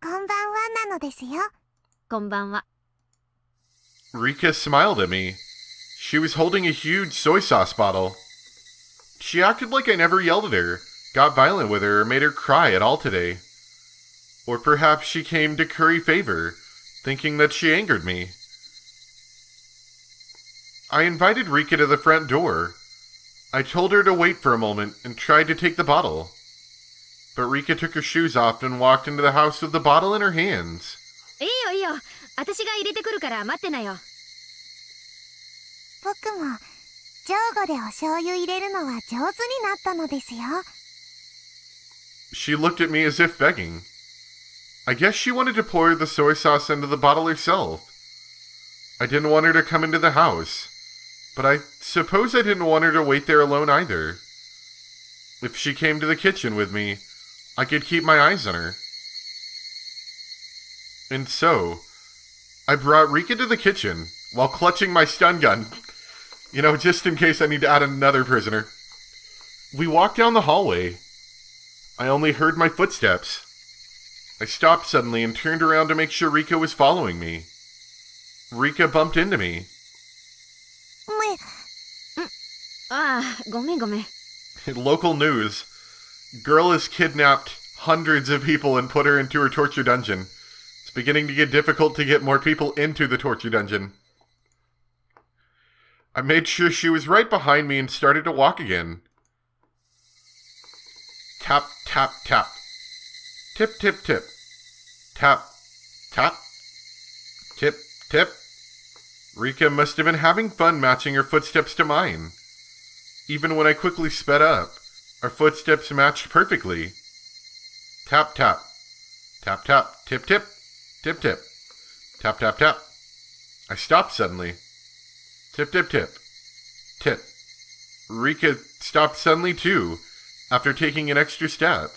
こんばんはなのですよ。こんばんは。 Rika smiled at me. She was holding a huge soy sauce bottle. She acted like I never yelled at her, got violent with her, or made her cry at all today. Or perhaps she came to curry favor, thinking that she angered me. I invited Rika to the front door. I told her to wait for a moment and tried to take the bottle. But Rika took her shoes off and walked into the house with the bottle in her hands. いいよいいよ。私が入れてくるから待ってなよ。僕も、ジョーゴでお醤油入れるのは上手になったのですよ。She looked at me as if begging. I guess she wanted to pour the soy sauce into the bottle herself. I didn't want her to come into the house, but I suppose I didn't want her to wait there alone either. If she came to the kitchen with me, I could keep my eyes on her. And so, I brought Rika to the kitchen while clutching my stun gun. You know, just in case I need to add another prisoner. We walked down the hallway. I only heard my footsteps. I stopped suddenly and turned around to make sure Rika was following me. Rika bumped into me. ああ、ごめんごめん。 Local news. Girl has kidnapped hundreds of people and put her into her torture dungeon. It's beginning to get difficult to get more people into the torture dungeon. I made sure she was right behind me and started to walk again. Tap, tap, tap. Tip, tip, tip. Tap, tap. Tip, tip. Rika must have been having fun matching her footsteps to mine. Even when I quickly sped up, our footsteps matched perfectly. Tap, tap. Tap, tap. Tip, tip. Tip, tip. Tap, tap, tap. I stopped suddenly. Tip, tip, tip. Tip. Rika stopped suddenly too, after taking an extra step.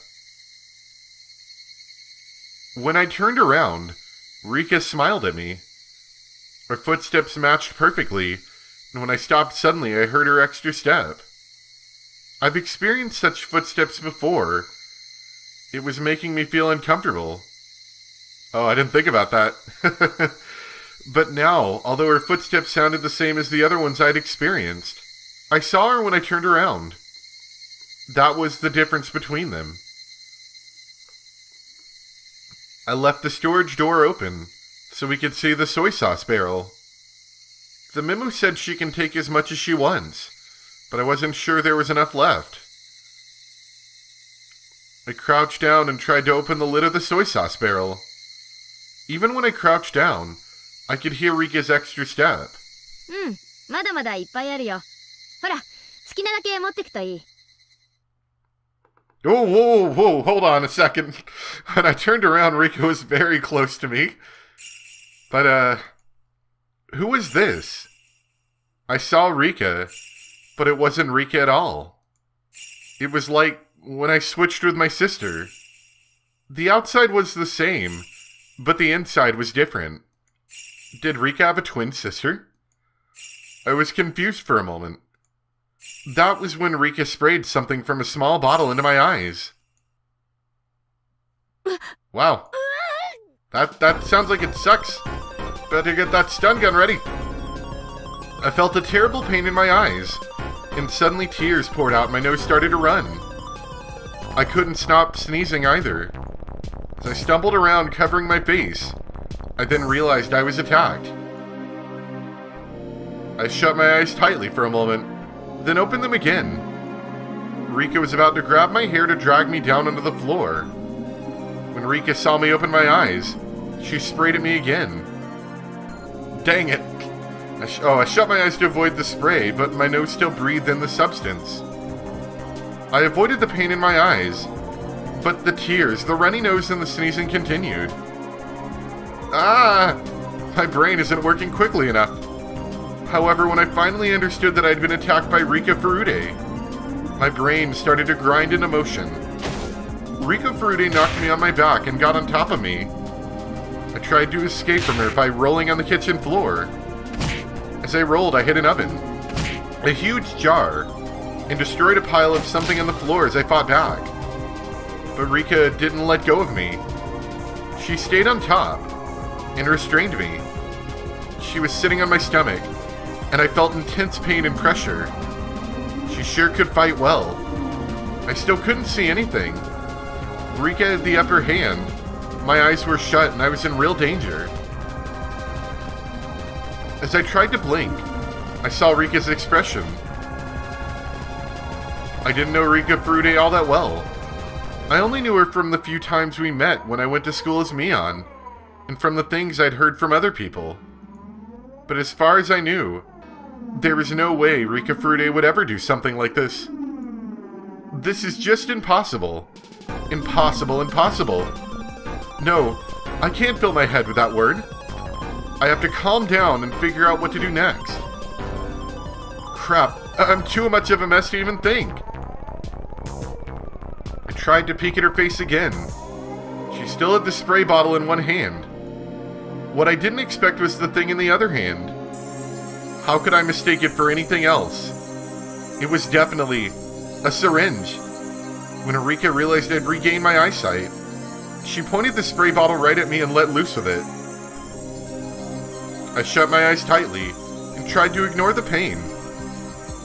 When I turned around, Rika smiled at me. Our footsteps matched perfectly, and when I stopped suddenly, I heard her extra step. I've experienced such footsteps before. It was making me feel uncomfortable. Oh, I didn't think about that. But now, although her footsteps sounded the same as the other ones I'd experienced, I saw her when I turned around. That was the difference between them. I left the storage door open so we could see the soy sauce barrel. The memo said she can take as much as she wants, but I wasn't sure there was enough left. I crouched down and tried to open the lid of the soy sauce barrel. Even when I crouched down, I could hear Rika's extra step. うん、まだまだいっぱいあるよ。ほら、好きなだけ持ってくといい。 Oh, whoa, whoa, hold on a second. When I turned around, Rika was very close to me. But, who is this? I saw Rika, but it wasn't Rika at all. It was like when I switched with my sister. The outside was the same, but the inside was different. Did Rika have a twin sister? I was confused for a moment. That was when Rika sprayed something from a small bottle into my eyes. Wow. That sounds like it sucks. Better get that stun gun ready. I felt a terrible pain in my eyes, and suddenly tears poured out and my nose started to run. I couldn't stop sneezing either. As I stumbled around covering my face, I then realized I was attacked. I shut my eyes tightly for a moment, then opened them again. Rika was about to grab my hair to drag me down onto the floor. When Rika saw me open my eyes, she sprayed at me again. Dang it! I shut my eyes to avoid the spray, but my nose still breathed in the substance. I avoided the pain in my eyes, but the tears, the runny nose, and the sneezing continued. Ah! My brain isn't working quickly enough. However, when I finally understood that I'd been attacked by Rika Furude, my brain started to grind into motion. Rika Furude knocked me on my back and got on top of me. I tried to escape from her by rolling on the kitchen floor. As I rolled, I hit an oven, a huge jar, and destroyed a pile of something on the floor as I fought back. But Rika didn't let go of me. She stayed on top and restrained me. She was sitting on my stomach, and I felt intense pain and pressure. She sure could fight well. I still couldn't see anything. Rika had the upper hand. My eyes were shut, and I was in real danger. As I tried to blink, I saw Rika's expression. I didn't know Rika Furude all that well. I only knew her from the few times we met when I went to school as Mion, and from the things I'd heard from other people. But as far as I knew, there was no way Rika Furude would ever do something like this. This is just impossible. Impossible, impossible. No, I can't fill my head with that word. I have to calm down and figure out what to do next. Crap, I'm too much of a mess to even think. I tried to peek at her face again. She still had the spray bottle in one hand. What I didn't expect was the thing in the other hand. How could I mistake it for anything else? It was definitely a syringe. When Erika realized I'd regained my eyesight, she pointed the spray bottle right at me and let loose with it. I shut my eyes tightly and tried to ignore the pain.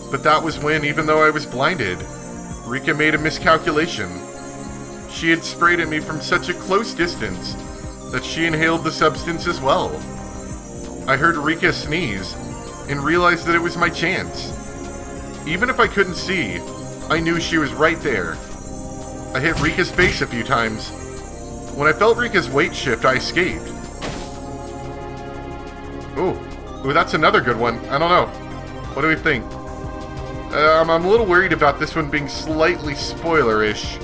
But that was when, even though I was blinded, Rika made a miscalculation. She had sprayed at me from such a close distance that she inhaled the substance as well. I heard Rika sneeze and realized that it was my chance. Even if I couldn't see, I knew she was right there. I hit Rika's face a few times. When I felt Rika's weight shift, I escaped. Ooh, that's another good one. I don't know. What do we think? I'm a little worried about this one being slightly spoilerish.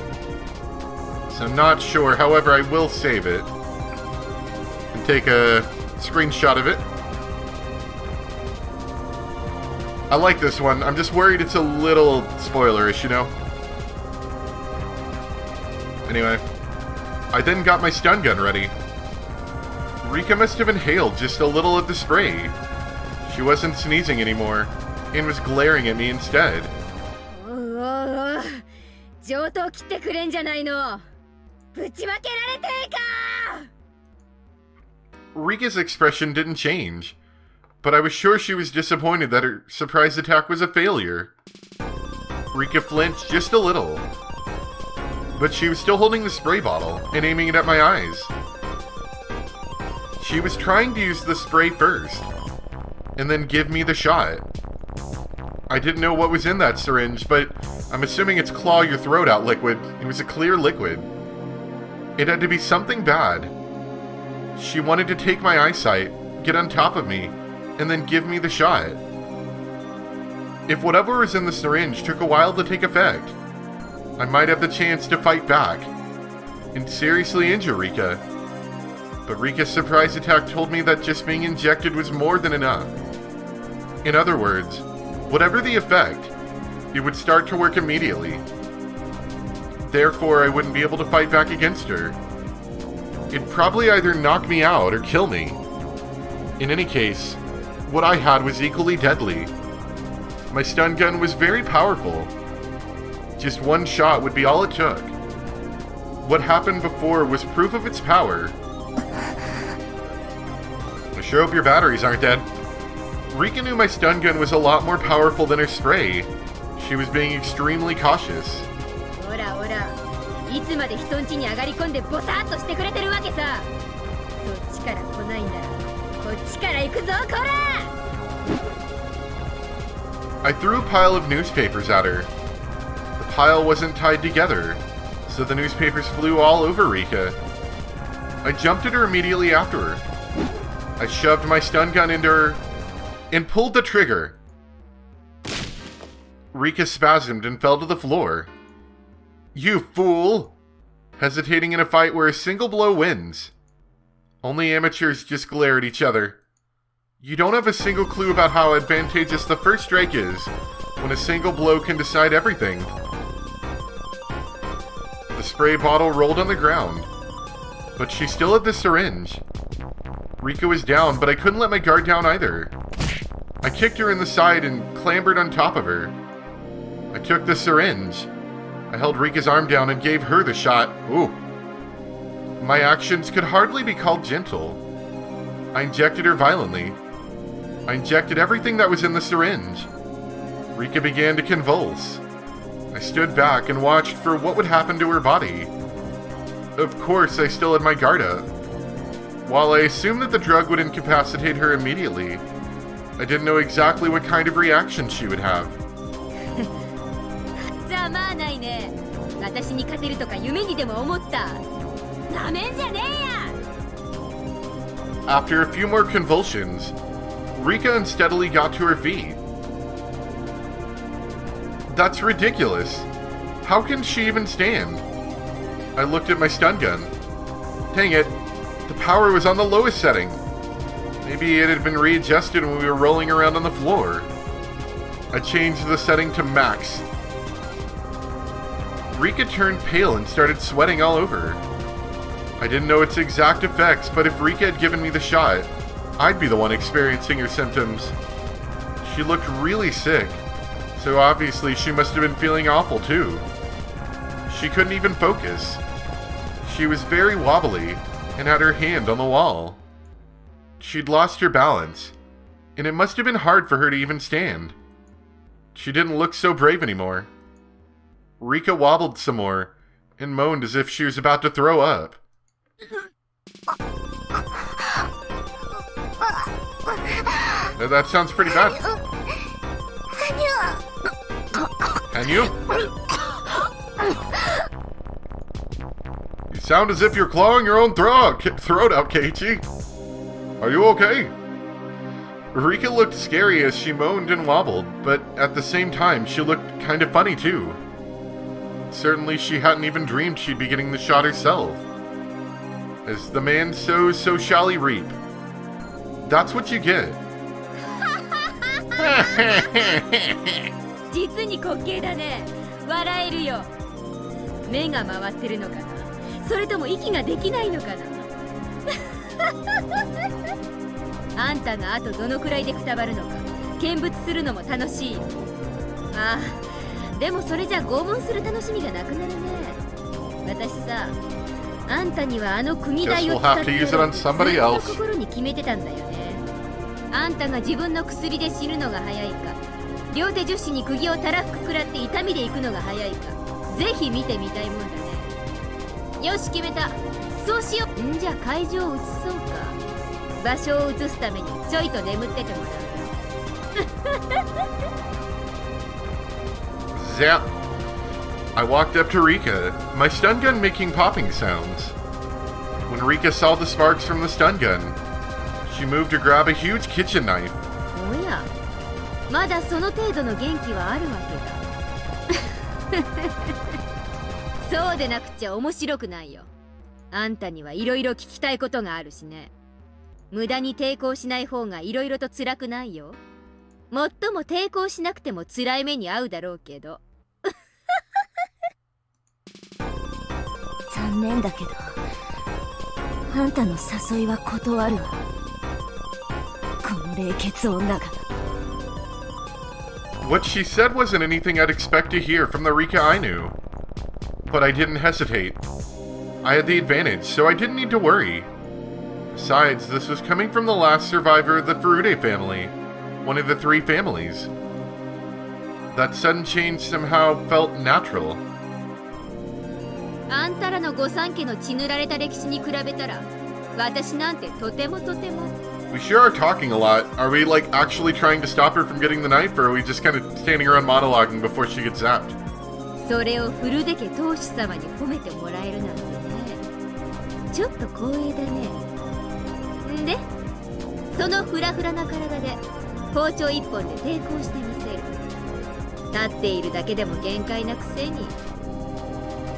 So I'm not sure. However, I will save it and take a screenshot of it. I like this one. I'm just worried it's a little spoilerish, you know? Anyway, I then got my stun gun ready. Rika must have inhaled just a little of the spray. She wasn't sneezing anymore and was glaring at me instead. Rika's expression didn't change, but I was sure she was disappointed that her surprise attack was a failure. Rika flinched just a little, but she was still holding the spray bottle and aiming it at my eyes. She was trying to use the spray first, and then give me the shot. I didn't know what was in that syringe, but I'm assuming it's claw your throat out liquid. It was a clear liquid. It had to be something bad. She wanted to take my eyesight, get on top of me, and then give me the shot. If whatever was in the syringe took a while to take effect, I might have the chance to fight back and seriously injure Rika. But Rika's surprise attack told me that just being injected was more than enough. In other words, whatever the effect, it would start to work immediately. Therefore, I wouldn't be able to fight back against her. It'd probably either knock me out or kill me. In any case, what I had was equally deadly. My stun gun was very powerful. Just one shot would be all it took. What happened before was proof of its power. I sure hope your batteries aren't dead. Rika knew my stun gun was a lot more powerful than her spray. She was being extremely cautious. I threw a pile of newspapers at her. The pile wasn't tied together, so the newspapers flew all over Rika. I jumped at her immediately after her. I shoved my stun gun into her and pulled the trigger. Rika spasmed and fell to the floor. You fool! Hesitating in a fight where a single blow wins. Only amateurs just glare at each other. You don't have a single clue about how advantageous the first strike is when a single blow can decide everything. The spray bottle rolled on the ground, but she still had the syringe. Rika was down, but I couldn't let my guard down either. I kicked her in the side and clambered on top of her. I took the syringe. I held Rika's arm down and gave her the shot. Ooh. My actions could hardly be called gentle. I injected her violently. I injected everything that was in the syringe. Rika began to convulse. I stood back and watched for what would happen to her body. Of course, I still had my guard up. While I assumed that the drug would incapacitate her immediately, I didn't know exactly what kind of reaction she would have. ざまあないね。私に勝てるとか夢にでも思った。なめんじゃねえや。 After a few more convulsions, Rika unsteadily got to her feet. That's ridiculous. How can she even stand? I looked at my stun gun. Dang it, the power was on the lowest setting. Maybe it had been readjusted when we were rolling around on the floor. I changed the setting to max. Rika turned pale and started sweating all over. I didn't know its exact effects, but if Rika had given me the shot, I'd be the one experiencing her symptoms. She looked really sick, so obviously she must have been feeling awful too. She couldn't even focus. She was very wobbly and had her hand on the wall. She'd lost her balance, and it must have been hard for her to even stand. She didn't look so brave anymore. Rika wobbled some more and moaned as if she was about to throw up. That sounds pretty bad. Can you? You sound as if you're clawing your own throat out, Keiichi. Are you okay? Rika looked scary as she moaned and wobbled, but at the same time, she looked kind of funny too. Certainly she hadn't even dreamed she'd be getting the shot herself. As the man sows, so shall he reap. That's what you get. 実に滑稽だね。笑えるよ。目が回ってるのかな。それとも息ができないのかな。あんたがあとどのくらいでくたばるのか見物するのも楽しい。ああ、でもそれじゃ拷問する楽しみがなくなるね。私さ、あんたにはあの釘台を使ってやろうってずっと心に決めてたんだよね。あんたが自分の薬で死ぬのが早いか、両手樹脂に釘をたらふくくらって痛みで行くのが早いか、ぜひ見てみたいもんだね。よし決めた。そうしよう。んじゃ会場を移そうか。場所を移すためにちょいと眠っててもらうよ。Zap! I walked up to Rika, my stun gun making popping sounds. When Rika saw the sparks from the stun gun, she moved to grab a huge kitchen knife. おや、まだその程度の元気はあるわけだ。そうでなくちゃ面白くないよ。あんたにはいろいろ聞きたいことがあるしね。無駄に抵抗しない方がいろいろと辛くないよ。もっとも抵抗しなくても辛い目に遭うだろうけど。残念だけど、あんたの誘いは断るわ。この冷血女が。What she said wasn't anything I'd expect to hear from the Rika I knew. But I didn't hesitate. I had the advantage, so I didn't need to worry. Besides, this was coming from the last survivor of the Furude family, one of the 3 families. That sudden change somehow felt natural. あんたらの御三家の血塗られた歴史に比べたら、私なんてとてもとても。We sure are talking a lot. Are we like actually trying to stop her from getting the knife, or are we just kind of standing around monologuing before she gets zapped? それをフルデ家当主様に褒めてもらえるなんてね。ちょっと光栄だね。んで、そのフラフラな体で包丁一本で抵抗してみせる。立っているだけでも限界なくせに。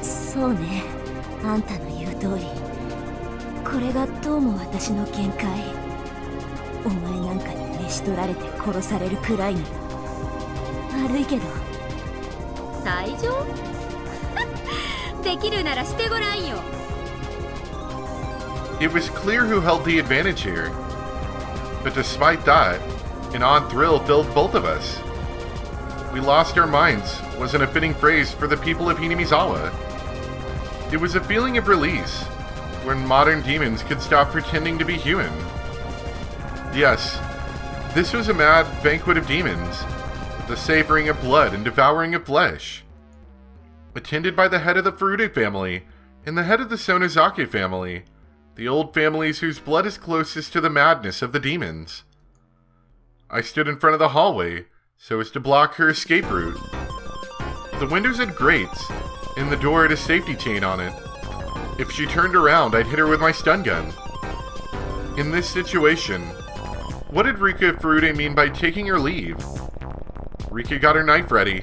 そうね、あんたの言う通り。これがどうも私の限界。お前なんかに召し取られて殺されるくらいなら。悪いけど。退場できるならしてごらんよ。It was clear who held the advantage here. But despite that, an odd thrill filled both of us. We lost our minds wasn't a fitting phrase for the people of Hinamizawa. It was a feeling of release, when modern demons could stop pretending to be human. Yes, this was a mad banquet of demons, the savoring of blood and devouring of flesh. Attended by the head of the Furude family and the head of the Sonozake family, the old families whose blood is closest to the madness of the demons. I stood in front of the hallway so as to block her escape route. The windows had grates, and the door had a safety chain on it. If she turned around, I'd hit her with my stun gun. In this situation, what did Rika Furude mean by taking her leave? Rika got her knife ready.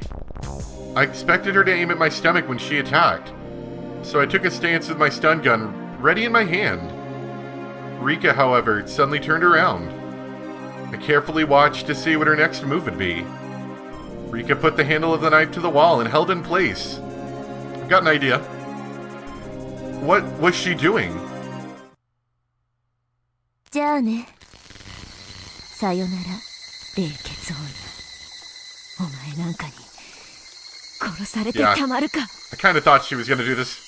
I expected her to aim at my stomach when she attacked, so I took a stance with my stun gun ready in my hand. Rika, however, suddenly turned around. I carefully watched to see what her next move would be. Rika put the handle of the knife to the wall and held in place. I've got an idea. What was she doing? じゃあね。さよなら、冷血女。お前なんかに殺されてたまるか。I kind of thought she was going to do this.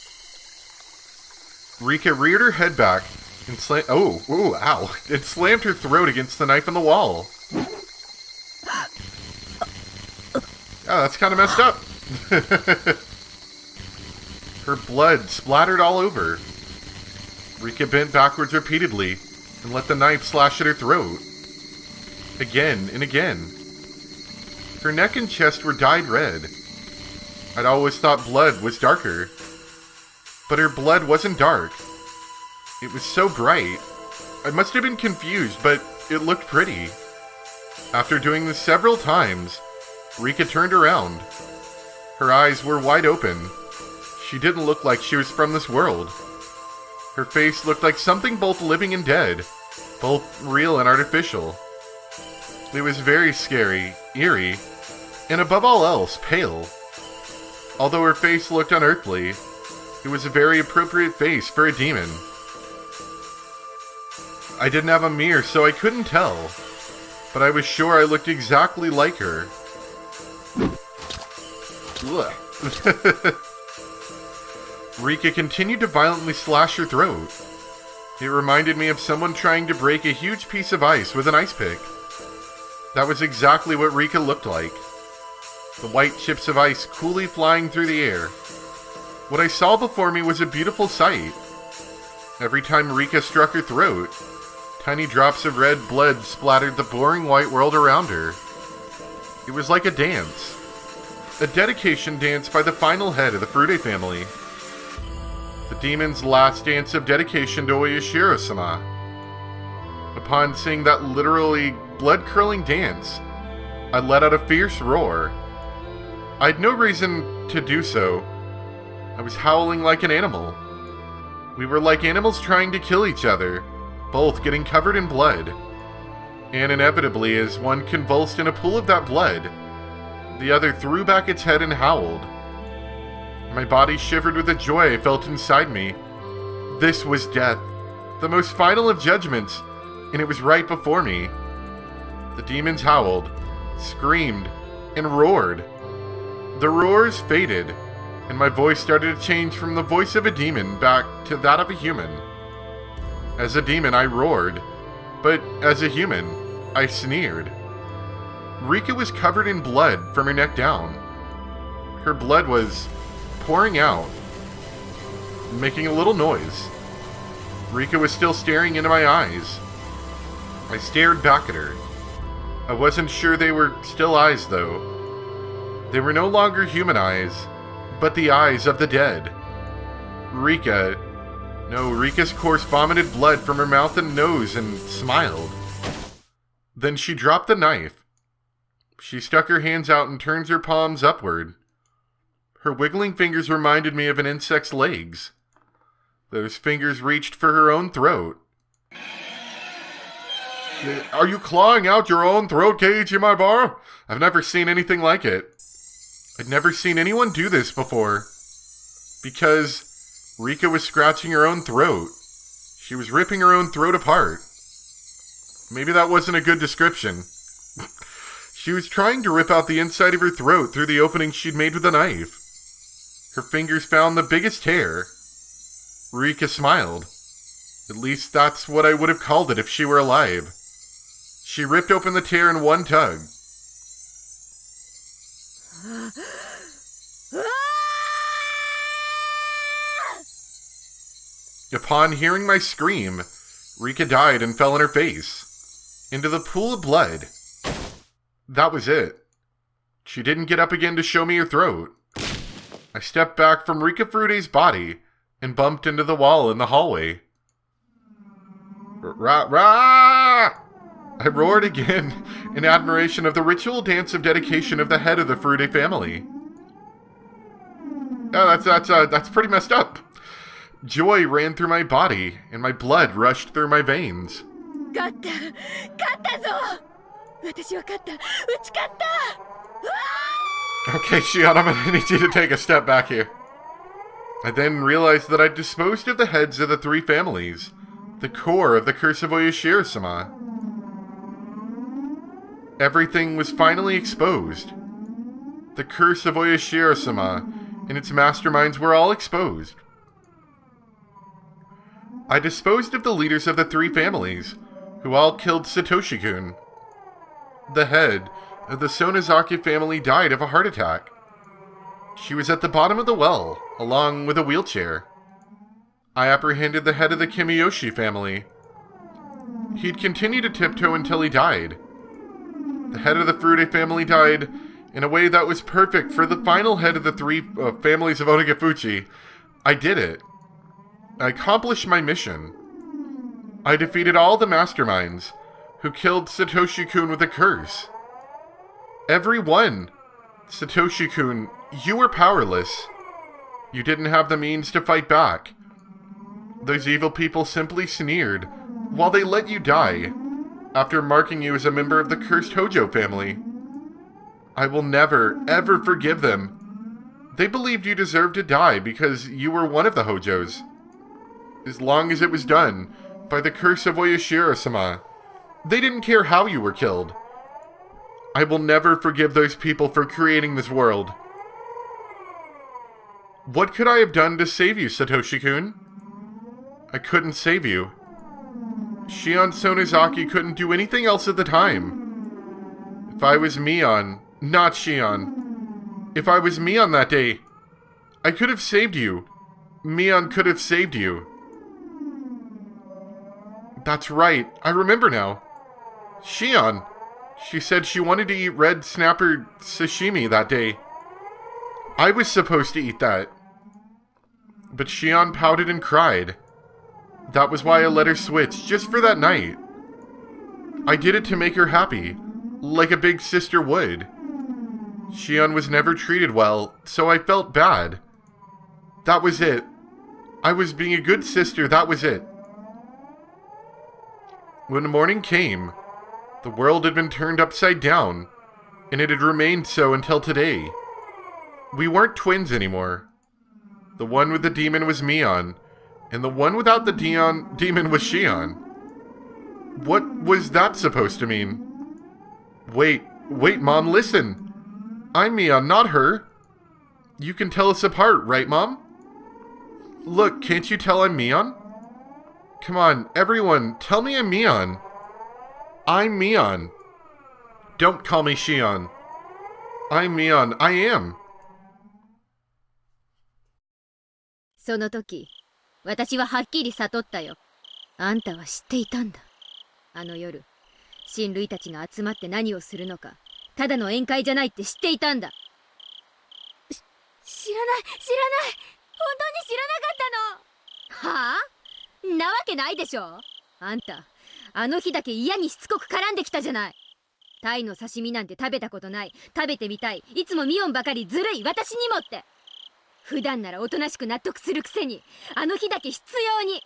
Rika reared her head back and ow, and slammed her throat against the knife on the wall. Yeah, that's kind of messed up. Her blood splattered all over. Rika bent backwards repeatedly and let the knife slash at her throat. Again and again. Her neck and chest were dyed red. I'd always thought blood was darker. But her blood wasn't dark. It was so bright. I must have been confused, but it looked pretty. After doing this several times, Rika turned around. Her eyes were wide open. She didn't look like she was from this world. Her face looked like something both living and dead, both real and artificial. It was very scary, eerie, and above all else, pale. Although her face looked unearthly, it was a very appropriate face for a demon. I didn't have a mirror, so I couldn't tell, but I was sure I looked exactly like her. Rika continued to violently slash her throat. It reminded me of someone trying to break a huge piece of ice with an ice pick. That was exactly what Rika looked like. The white chips of ice coolly flying through the air. What I saw before me was a beautiful sight. Every time Rika struck her throat, tiny drops of red blood splattered the boring white world around her. It was like a dance. A dedication dance by the final head of the Furude family. The demon's last dance of dedication to Oyashiro-sama. Upon seeing that literally blood-curling dance, I let out a fierce roar. I had no reason to do so. I was howling like an animal. We were like animals trying to kill each other, both getting covered in blood. And inevitably, as one convulsed in a pool of that blood, the other threw back its head and howled. My body shivered with the joy I felt inside me. This was death, the most final of judgments, and it was right before me. The demons howled, screamed, and roared. The roars faded, and my voice started to change from the voice of a demon back to that of a human. As a demon, I roared, but as a human, I sneered. Rika was covered in blood from her neck down. Her blood was pouring out, making a little noise. Rika was still staring into my eyes. I stared back at her. I wasn't sure they were still eyes, though. They were no longer human eyes, but the eyes of the dead. Rika's corpse vomited blood from her mouth and nose and smiled. Then she dropped the knife. She stuck her hands out and turned her palms upward. Her wiggling fingers reminded me of an insect's legs. Those fingers reached for her own throat. Are you clawing out your own throat, Keiichi, my bar? I've never seen anything like it. I'd never seen anyone do this before. Because Rika was scratching her own throat. She was ripping her own throat apart. Maybe that wasn't a good description. She was trying to rip out the inside of her throat through the opening she'd made with a knife. Her fingers found the biggest tear. Rika smiled. At least that's what I would have called it if she were alive. She ripped open the tear in one tug. Upon hearing my scream, Rika died and fell on her face, into the pool of blood. That was it. She didn't get up again to show me her throat. I stepped back from Rika Furude's body and bumped into the wall in the hallway. Rah, rah! I roared again in admiration of the ritual dance of dedication of the head of the Furude family. Oh, that's pretty messed up. Joy ran through my body, and my blood rushed through my veins. Okay, Shion, I'm gonna need you to take a step back here. I then realized that I'd disposed of the heads of the three families, the core of the Curse of Oyashiro-sama. Everything was finally exposed. The Curse of Oyashiro-sama and its masterminds were all exposed. I disposed of the leaders of the three families, who all killed Satoshi-kun. The head of the Sonozaki family died of a heart attack. She was at the bottom of the well, along with a wheelchair. I apprehended the head of the Kimiyoshi family. He'd continue to tiptoe until he died. The head of the Furude family died in a way that was perfect for the final head of the three families of Otogafuchi. I did it. I accomplished my mission. I defeated all the masterminds who killed Satoshi-kun with a curse. Every one. Satoshi-kun, you were powerless. You didn't have the means to fight back. Those evil people simply sneered while they let you die after marking you as a member of the cursed Hojo family. I will never, ever forgive them. They believed you deserved to die because you were one of the Hojos. As long as it was done by the curse of Oyashiro-sama, they didn't care how you were killed. I will never forgive those people for creating this world. What could I have done to save you, Satoshi-kun? I couldn't save you. Shion Sonozaki couldn't do anything else at the time. If I was Mion, not Shion. If I was Mion that day, I could have saved you. Mion could have saved you. That's right, I remember now. Shion. She said she wanted to eat red snapper sashimi that day. I was supposed to eat that. But Shion pouted and cried. That was why I let her switch, just for that night. I did it to make her happy, like a big sister would. Shion was never treated well, so I felt bad. That was it. I was being a good sister, that was it. When the morning came, the world had been turned upside down, and it had remained so until today. We weren't twins anymore. The one with the demon was Mion, and the one without the demon was Shion. What was that supposed to mean? Wait, Mom, listen. I'm Mion, not her. You can tell us apart, right, Mom? Look, can't you tell I'm Mion? Come on, everyone, tell me I'm Mion. I'm Mion. Don't call me Shion. I'm Mion, I am. その時、私ははっきり悟ったよ。あんたは知っていたんだ。あの夜、親類たちが集まって何をするのか、ただの宴会じゃないって知っていたんだ。知らない。本当に知らなかったの。はあ？なわけないでしょ。あんた、あの日だけ嫌にしつこく絡んできたじゃない。タイの刺身なんて食べたことない。食べてみたい。いつもミオンばかりずるい。私にもって。普段ならおとなしく納得するくせに、あの日だけ必要に。知らない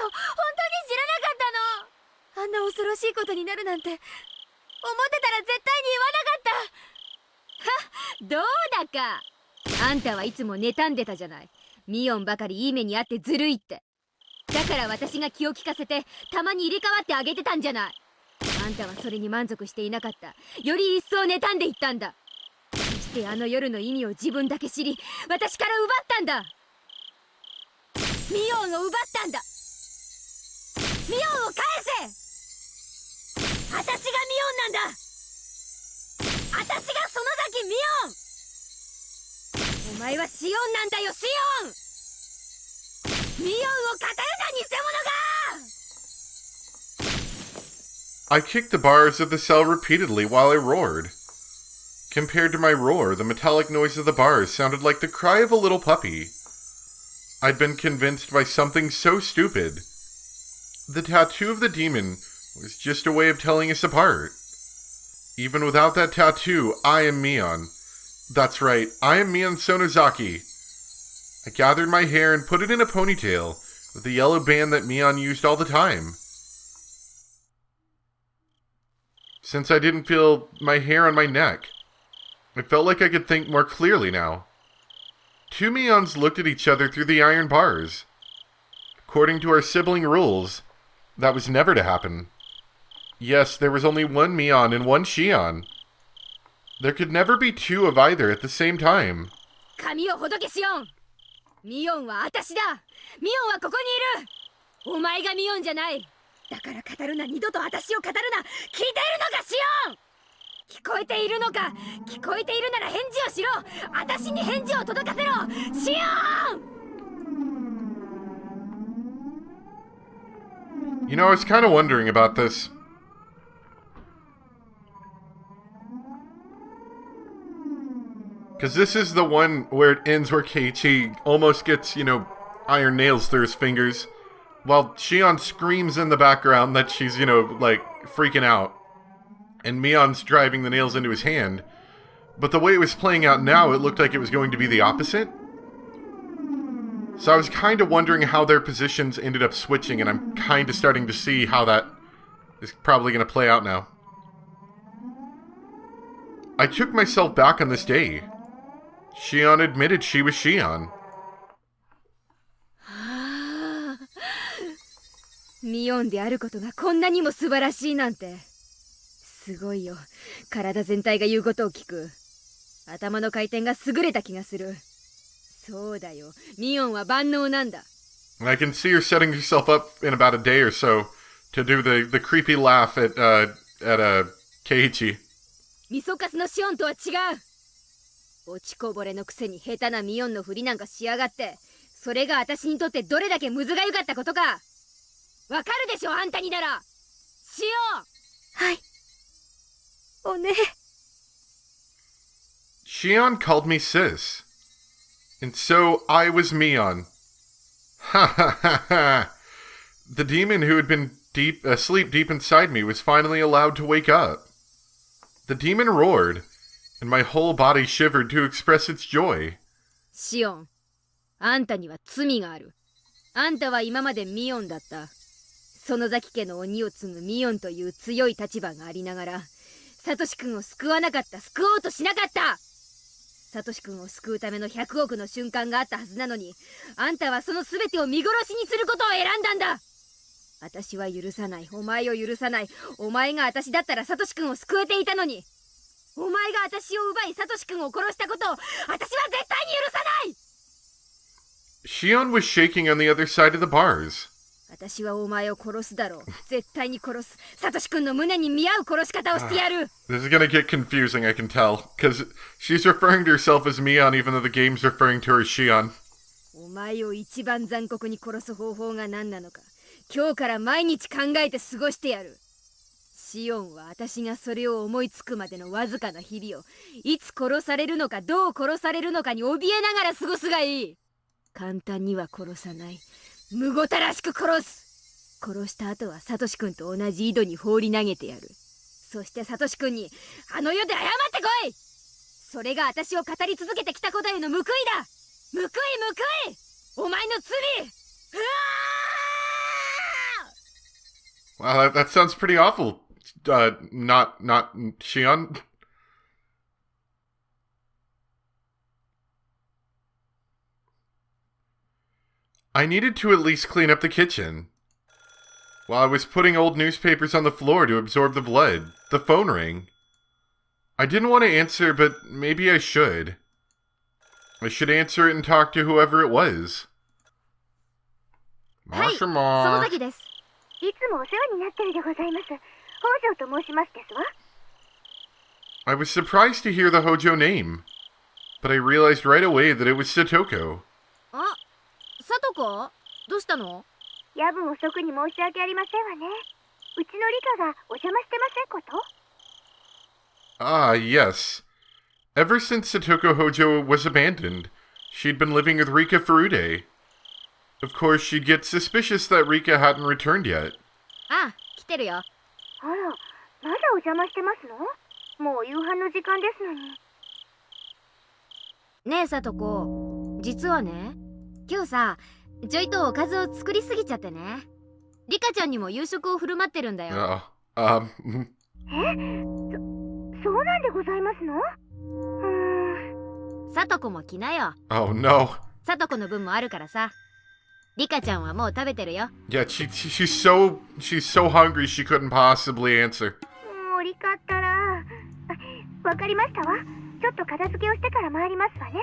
の。本当に知らなかったの。あんな恐ろしいことになるなんて思ってたら絶対に言わなかった。はっ、どうだか。あんたはいつも妬んでたじゃない。ミオンばかりいい目にあってずるいって。だから私が気を利かせてたまに入れ替わってあげてたんじゃない。あんたはそれに満足していなかった。より一層妬んでいったんだ。そしてあの夜の意味を自分だけ知り、私から奪ったんだ。ミオンを奪ったんだ。ミオンを返せ。私がミオンなんだ。私が園崎ミオン。お前はシオンなんだよ、シオン。ミオンを語るな、偽物が。I kicked the bars of the cell repeatedly while I roared. Compared to my roar, the metallic noise of the bars sounded like the cry of a little puppy. I'd been convinced by something so stupid. The tattoo of the demon was just a way of telling us apart. Even without that tattoo, I am Mion. That's right, I am Mion Sonozaki. I gathered my hair and put it in a ponytail with the yellow band that Mion used all the time. Since I didn't feel my hair on my neck, it felt like I could think more clearly now. Two Mions looked at each other through the iron bars. According to our sibling rules, that was never to happen. Yes, there was only one Mion and one Shion. There could never be two of either at the same time. 髪をほどけシオン。ミオンは私だ。ミオンはここにいる。お前がミオンじゃない。だから語るな、二度と私を語るな。聞いているのか、シオン。聞こえているのか。聞こえているなら返事をしろ。私に返事を届かせろ、シオン。You know, I was kind of wondering about this. Because this is the one where it ends where Keiichi almost gets, iron nails through his fingers, while Shion screams in the background that she's, freaking out. And Mion's driving the nails into his hand. But the way it was playing out now, it looked like it was going to be the opposite. So I was kind of wondering how their positions ended up switching, and I'm kind of starting to see how that is probably going to play out now. I took myself back on this day. Shion admitted she was Shion. ミオンであることがこんなにも素晴らしいなんて。すごいよ。体全体が言うことを聞く。頭の回転が優れた気がする。そうだよ。ミオンは万能なんだ。I can see her setting herself up in about a day or so to do the creepy laugh at Keiichi. みそかすのシオンとは違う。落ちこぼれのくせに下手なミオンのふりなんかしやがって。それが私にとってどれだけむずがゆかったことか。わかるでしょ、あんたになら。シオン。はい。おね。Shion called me sis. And so I was Mion. Ha ha ha ha. The demon who had been asleep deep inside me was finally allowed to wake up. The demon roared, and my whole body shivered to express its joy. シオン、あんたには罪がある。あんたは今までミオンだった。園崎家の鬼を継ぐミオンという強い立場がありながら、サトシ君を救わなかった、救おうとしなかった。サトシ君を救うための100億の瞬間があったはずなのに、あんたはその全てを見殺しにすることを選んだんだ。私は許さない。お前を許さない。お前が私だったらサトシ君を救えていたのに。お前が私を奪いサトシ君を殺したことを私は絶対に許さない。 Shion was shaking on the other side of the bars. 私はお前を殺すだろう。絶対に殺す。サトシ君の胸に見合う殺し方をしてやる。This is gonna get confusing, I can tell. Because she's referring to herself as Mion even though the game's referring to her as Shion. お前を一番残酷に殺す方法が何なのか。今日から毎日考えて過ごしてやる。シオンは私がそれを思いつくまでのわずかな日々をいつ殺されるのかどう殺されるのかに怯えながら過ごすがいい。簡単には殺さない。むごたらしく殺す。殺した後はサトシ君と同じ井戸に放り投げてやる。そしてサトシ君にあの世で謝ってこい。それが私を語り続けてきたことへの報いだ。報い報い。お前の罪。うわー。 Wow, that sounds pretty awful. Not Shion. I needed to at least clean up the kitchen. While I was putting old newspapers on the floor to absorb the blood, the phone rang. I didn't want to answer, but maybe I should. I should answer it and talk to whoever it was. はい、 Mashima. 園崎です。いつもお世話になってるでございます。北条と申しますですわ。I was surprised to hear the Hojo name, but I realized right away that it was Satoko. あ、さとこ、どうしたの？夜分遅くに申し訳ありませんわね。うちのリカがお邪魔してませんこと？ Ah, yes. Ever since Satoko Hojo was abandoned, she'd been living with Rika Furude. Of course, she'd get suspicious that Rika hadn't returned yet. あ、来てるよ。あら、まだお邪魔してますの？もう夕飯の時間ですのに。ねえさとこ、実はね、今日さ、ちょいとおかずを作りすぎちゃってね。リカちゃんにも夕食を振る舞ってるんだよ。そうなんでございますの？さとこも来なよ。Oh no. さとこの分もあるからさ。リカちゃんはもう食べてるよ。Yeah, she's so hungry she couldn't possibly answer. もうリカったら。わかりましたわ。ちょっと片付けをしてから参りますわね。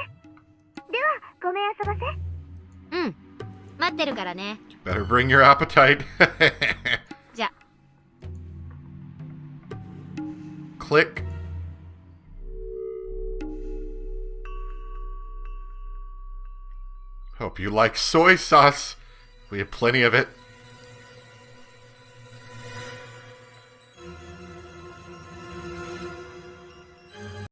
では、ごめんあそばせ。うん。待ってるからね。Better bring your appetite. じゃ。Click. Hope you like soy sauce. We have plenty of it.